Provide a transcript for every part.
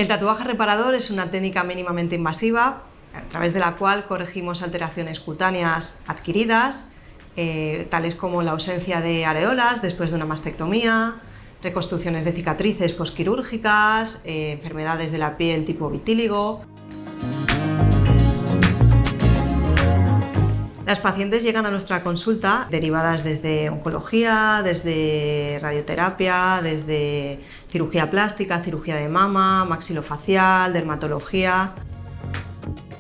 El tatuaje reparador es una técnica mínimamente invasiva a través de la cual corregimos alteraciones cutáneas adquiridas, tales como la ausencia de areolas después de una mastectomía, reconstrucciones de cicatrices posquirúrgicas, enfermedades de la piel tipo vitíligo. Las pacientes llegan a nuestra consulta derivadas desde oncología, desde radioterapia, desde cirugía plástica, cirugía de mama, maxilofacial, dermatología.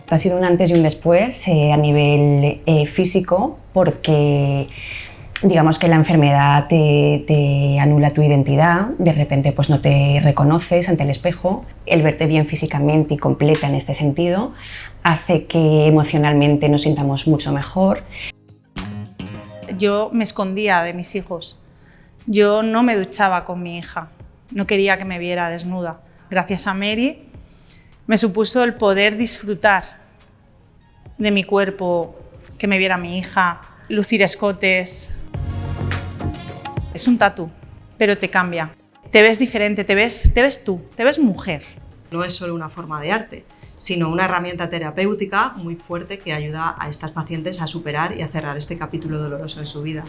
Ha sido un antes y un después a nivel físico, porque digamos que la enfermedad te anula tu identidad, de repente pues no te reconoces ante el espejo. El verte bien físicamente y completa en este sentido hace que emocionalmente nos sintamos mucho mejor. Yo me escondía de mis hijos, yo no me duchaba con mi hija, no quería que me viera desnuda. Gracias a Mary me supuso el poder disfrutar de mi cuerpo, que me viera mi hija, lucir escotes. Es un tatú, pero te cambia. Te ves diferente, te ves tú, te ves mujer. No es solo una forma de arte, sino una herramienta terapéutica muy fuerte que ayuda a estas pacientes a superar y a cerrar este capítulo doloroso en su vida.